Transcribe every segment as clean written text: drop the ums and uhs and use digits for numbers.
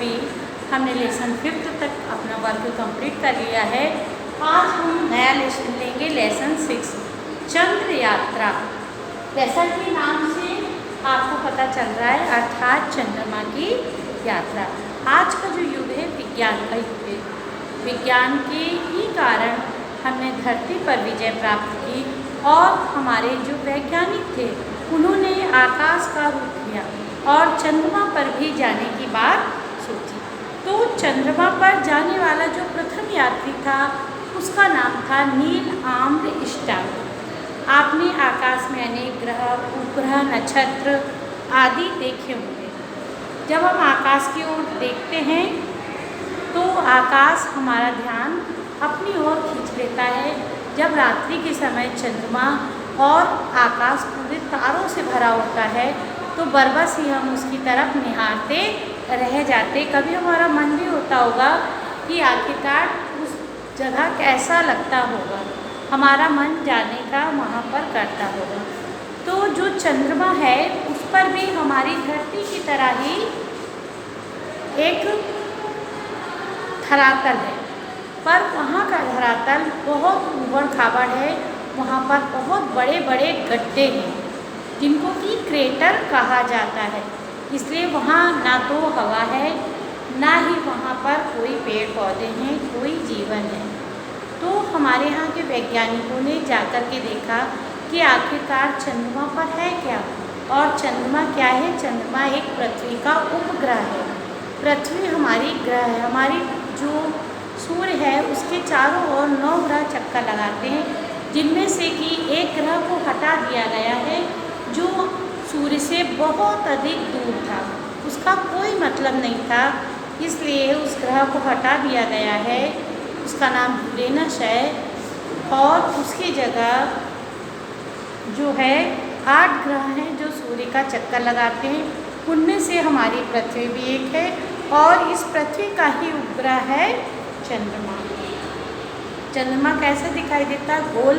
भी हमने lesson 5th तक अपना वर्क कंप्लीट कर लिया है। आज हम नया लेसन लेंगे, लेसन 6 चंद्र यात्रा। जैसा कि नाम से आपको पता चल रहा है, अर्थात चंद्रमा की यात्रा। आज का जो युग है विज्ञान का युग है। विज्ञान के ही कारण हमने धरती पर विजय प्राप्त की और हमारे जो वैज्ञानिक थे उन्होंने आकाश का रुख किया और चंद्रमा पर भी जाने की बात सोची। तो चंद्रमा पर जाने वाला जो प्रथम यात्री था उसका नाम था नील आर्मस्ट्रांग। आपने आकाश में अनेक ग्रह, उपग्रह, नक्षत्र आदि देखे होंगे। जब हम आकाश की ओर देखते हैं तो आकाश हमारा ध्यान अपनी ओर खींच लेता है। जब रात्रि के समय चंद्रमा और आकाश पूरे तारों से भरा होता है तो बरबस ही हम उसकी तरफ निहारते रह जाते। कभी हमारा मन भी होता होगा कि आखिरकार उस जगह कैसा लगता होगा, हमारा मन जाने का वहाँ पर करता होगा। तो जो चंद्रमा है उस पर भी हमारी धरती की तरह ही एक धरातल है, पर वहाँ का धरातल बहुत ऊबड़ खाबड़ है। वहाँ पर बहुत बड़े बड़े गड्ढे हैं जिनको कि क्रेटर कहा जाता है। इसलिए वहाँ ना तो हवा है, ना ही वहाँ पर कोई पेड़ पौधे हैं, कोई जीवन है। तो हमारे यहाँ के वैज्ञानिकों ने जाकर के देखा कि आखिरकार चंद्रमा पर है क्या। और चंद्रमा क्या है? चंद्रमा एक पृथ्वी का उपग्रह है। पृथ्वी हमारी ग्रह है। हमारी जो सूर्य है उसके चारों ओर 9 ग्रह चक्कर लगाते हैं, जिनमें से कि एक ग्रह को हटा दिया गया है जो सूर्य से बहुत अधिक दूर था, उसका कोई मतलब नहीं था, इसलिए उस ग्रह को हटा दिया गया है। उसका नाम यूरेनस है और उसकी जगह जो है 8 ग्रह हैं जो सूर्य का चक्कर लगाते हैं। उनमें से हमारी पृथ्वी भी एक है और इस पृथ्वी का ही उपग्रह है चंद्रमा। चंद्रमा कैसे दिखाई देता है? गोल।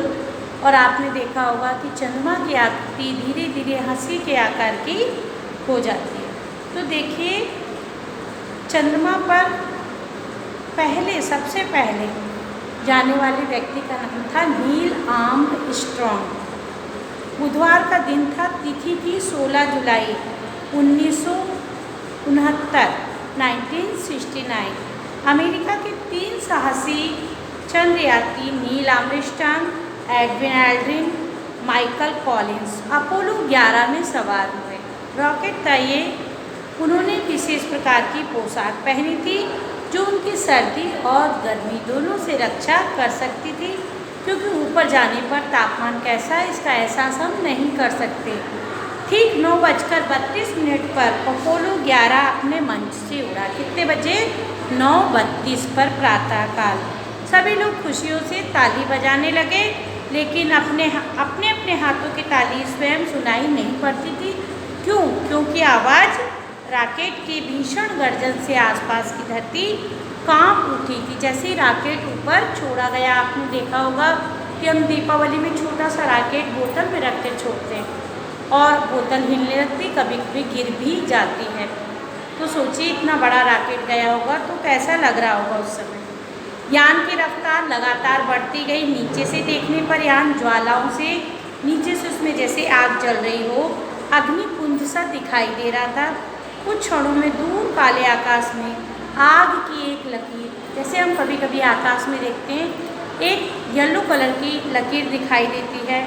और आपने देखा होगा कि चंद्रमा की आकृति धीरे धीरे हंसी के आकार की हो जाती है। तो देखिए, चंद्रमा पर सबसे पहले जाने वाले व्यक्ति का नाम था नील आर्मस्ट्रांग। बुधवार का दिन था, तिथि थी 16 जुलाई 1969। अमेरिका के 3 साहसी चंद्रयात्री Neil Armstrong, Edwin Aldrin, Michael Collins Apollo 11 में सवार हुए। रॉकेट था ये। उन्होंने विशेष प्रकार की पोशाक पहनी थी जो उनकी सर्दी और गर्मी दोनों से रक्षा कर सकती थी, क्योंकि ऊपर जाने पर तापमान कैसा है इसका एहसास हम नहीं कर सकते। ठीक 9:32 पर अपोलो 11 अपने मंच से उड़ा। कितने बजे? 9:32 पर प्रातःकाल। सभी लोग खुशियों से ताली बजाने लगे, लेकिन अपने अपने हाथों की ताली स्वयं सुनाई नहीं पड़ती थी। क्यों? क्योंकि आवाज़ रॉकेट के भीषण गर्जन से आसपास की धरती कांप उठी थी। जैसे ही रॉकेट ऊपर छोड़ा गया, आपने देखा होगा कि हम दीपावली में छोटा सा रॉकेट बोतल में रख के छोड़ते हैं और बोतल हिलने लगती, कभी कभी गिर भी जाती है। तो सोचिए इतना बड़ा रॉकेट गया होगा तो कैसा लग रहा होगा उस समय। यान की रफ्तार लगातार बढ़ती गई। नीचे से देखने पर यान ज्वालाओं से, नीचे से उसमें जैसे आग जल रही हो, अग्निपुंज सा दिखाई दे रहा था। कुछ क्षणों में दूर काले आकाश में आग की एक लकीर, जैसे हम कभी कभी आकाश में देखते हैं, एक येलो कलर की लकीर दिखाई देती है।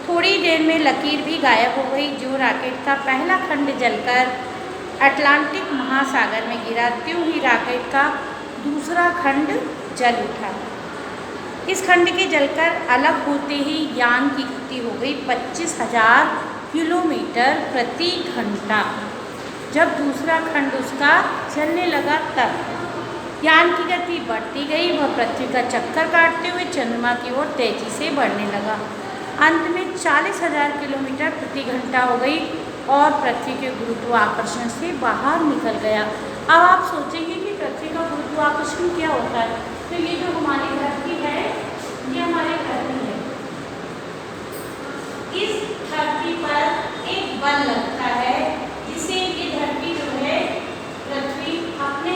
थोड़ी देर में लकीर भी गायब हो गई। जो रॉकेट का पहला खंड जलकर अटलांटिक महासागर में गिरा, त्यों ही रॉकेट का दूसरा खंड जल उठा। इस खंड के जलकर अलग होते ही यान की गति हो गई 25,000 किलोमीटर प्रति घंटा। जब दूसरा खंड उसका चलने लगा तब यान की गति बढ़ती गई। वह पृथ्वी का चक्कर काटते हुए चंद्रमा की ओर तेजी से बढ़ने लगा। अंत में 40,000 किलोमीटर प्रति घंटा हो गई और पृथ्वी के गुरुत्वाकर्षण से बाहर निकल गया। अब आप सोचेंगे कि पृथ्वी का गुरुत्वाकर्षण क्या होता है? तो ये जो हमारी धरती है, ये हमारी धरती है। इस धरती पर एक बल लगता है जिससे ये धरती जो है पृथ्वी अपने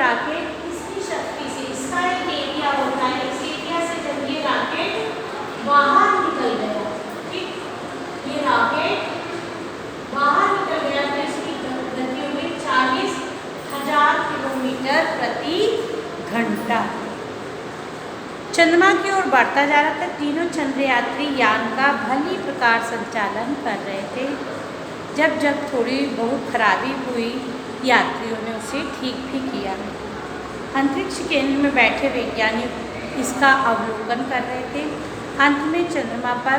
रॉकेट इसकी शक्ति से, इसका एक एरिया होता है, इस एरिया से जब ये रॉकेट बाहर निकल गया, ठीक, ये रॉकेट बाहर निकल गया तो इसकी गति हो गई 40,000 किलोमीटर प्रति घंटा। चंद्रमा की ओर बढ़ता जा रहा था। तीनों चंद्रयात्री यान का भली प्रकार संचालन कर रहे थे। जब जब थोड़ी बहुत खराबी हुई, यात्रियों ने उसे ठीक भी किया। अंतरिक्ष केंद्र में बैठे वैज्ञानिक इसका अवलोकन कर रहे थे। अंत में चंद्रमा पर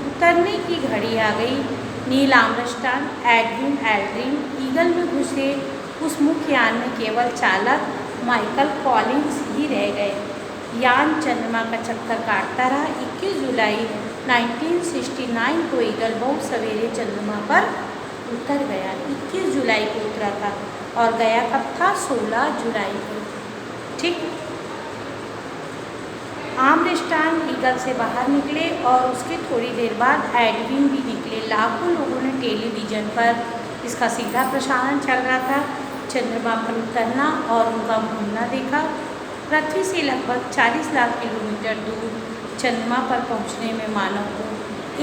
उतरने की घड़ी आ गई। नील आर्मस्ट्रांग, एडविन एल्ड्रिन ईगल में घुसे। उस मुख्य यान में केवल चालक माइकल कॉलिंस ही रह गए। यान चंद्रमा का चक्कर काटता रहा। 21 जुलाई 1969 को ईगल बहुत सवेरे चंद्रमा पर उतर गया। 21 जुलाई को उतरा था और गया कब था? 16 जुलाई को, ठीक। आर्मस्ट्रांग ईगल से बाहर निकले और उसके थोड़ी देर बाद एडविन भी निकले। लाखों लोगों ने टेलीविज़न पर इसका सीधा प्रसारण चल रहा था, चंद्रमा पर उतरना और उनका घूमना देखा। पृथ्वी से लगभग 40 लाख किलोमीटर दूर चंद्रमा पर पहुंचने में मानव को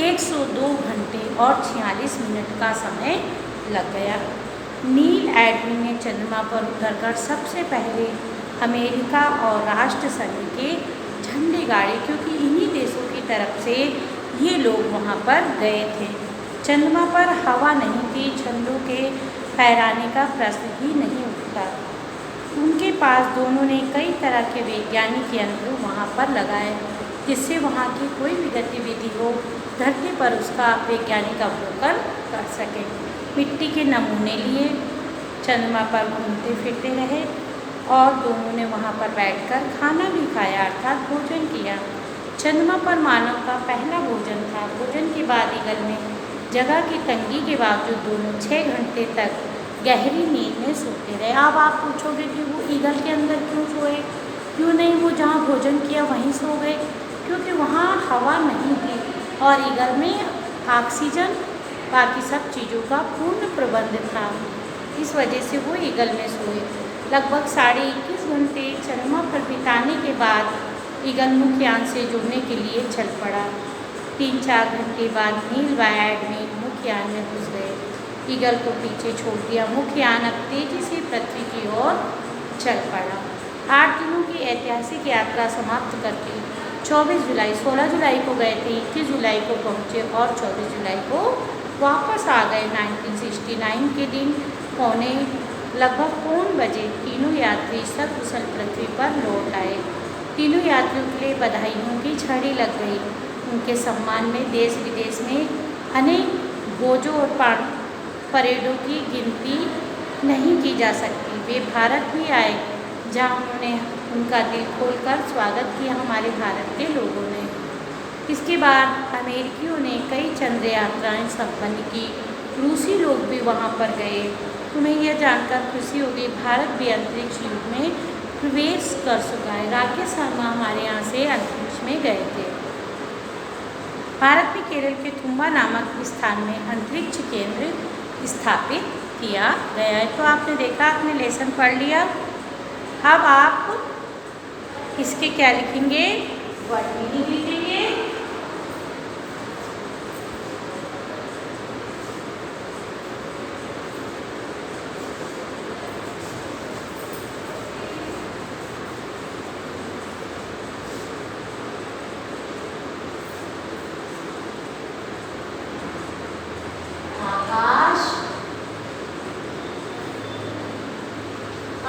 102 घंटे और 46 मिनट का समय लग गया। नील एडविन ने चंद्रमा पर उतरकर सबसे पहले अमेरिका और राष्ट्र संघ के झंडे गाड़े, क्योंकि इन्हीं देशों की तरफ से ये लोग वहाँ पर गए थे। चंद्रमा पर हवा नहीं थी, झंडों के फहराने का प्रश्न ही नहीं उठता। उनके पास दोनों ने कई तरह के वैज्ञानिक यंत्र वहाँ पर लगाए, जिससे वहाँ की कोई भी गतिविधि हो धरती पर उसका वैज्ञानिक अवलोकन कर सके। मिट्टी के नमूने लिए, चंद्रमा पर घूमते फिरते रहे और दोनों ने वहाँ पर बैठकर खाना भी खाया, अर्थात भोजन किया। चंद्रमा पर मानव का पहला भोजन था। भोजन के बाद ईगल में जगह की तंगी के बावजूद दोनों 6 घंटे तक गहरी नींद में सोते रहे। अब आप पूछोगे कि वो ईगल के अंदर क्यों सोए, क्यों नहीं वो जहाँ भोजन किया वहीं सो गए? क्योंकि वहाँ हवा नहीं थी और ईगल में ऑक्सीजन बाकी सब चीज़ों का पूर्ण प्रबंध था। इस वजह से वो ईगल में सोए। लगभग 21.5 घंटे चंद्रमा पर बिताने के बाद ईगल मुख्य यान से जुड़ने के लिए चल पड़ा। 3-4 घंटे बाद नील व एडविन मुख्य यान में घुस गए। ईगल को पीछे छोड़ दिया। मुख्य यान अब तेजी से पृथ्वी की ओर चल पड़ा। 8 दिनों की ऐतिहासिक यात्रा समाप्त करके 24 जुलाई 16 जुलाई को गए थे, 21 जुलाई को पहुँचे और 24 जुलाई को वापस आ गए। 1969 के दिन लगभग पौन बजे तीनों यात्री सकुशल पृथ्वी पर लौट आए। तीनों यात्रियों के लिए बधाइयों की झड़ी लग गई। उनके सम्मान में देश विदेश में अनेक भोजों और परेडों की गिनती नहीं की जा सकती। वे भारत भी आए, जहाँ उन्होंने उनका दिल खोलकर स्वागत किया हमारे भारत के लोगों ने। इसके बाद अमेरिकियों ने कई चंद्र यात्राएँ संपन्न की। रूसी लोग भी वहाँ पर गए। तुम्हें यह जानकर खुशी होगी, भारत भी अंतरिक्ष युग में प्रवेश कर चुका है। राकेश शर्मा हमारे यहाँ से अंतरिक्ष में गए थे। भारत में केरल के तुम्बा नामक स्थान में अंतरिक्ष केंद्र स्थापित किया गया है। तो आपने देखा, आपने लेसन पढ़ लिया। अब आप इसके क्या लिखेंगे? वर्ड मीनिंग लिखेंगे।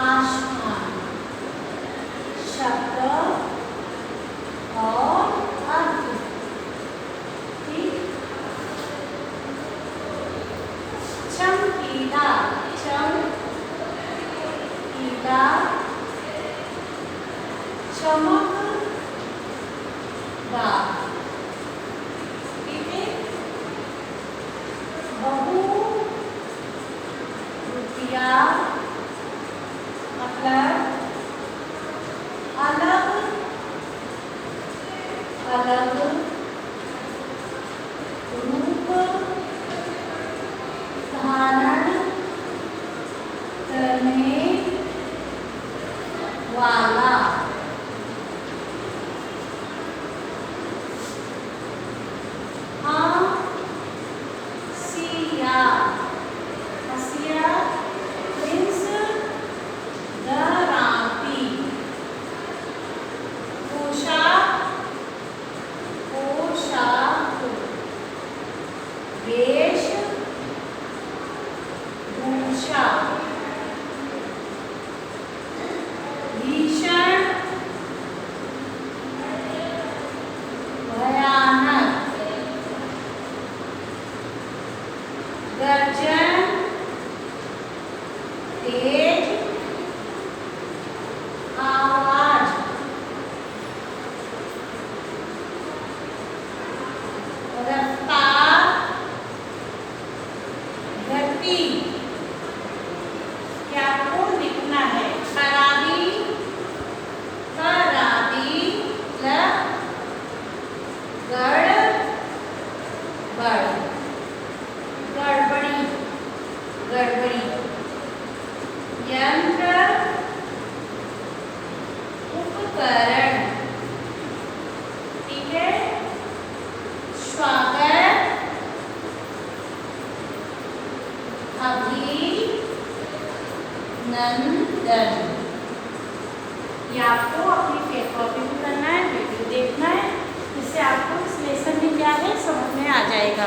आसमान, शब्द और अर्थ, ठीक। चमकीला, चमकीला, चमकदार, ठीक है। बहु रुपया मतलब अलग अलग रूप धारण करने गड़, गड़बड़ी, गड़बड़ी। यंत्र, उपकरण, ठीक है। स्वागत, अभिनंदन। ये आपको अपनी फेक कॉपी भी करना है, वीडियो देखना है, जिससे आपको इस लेसन में क्या है समझ में आ जाएगा।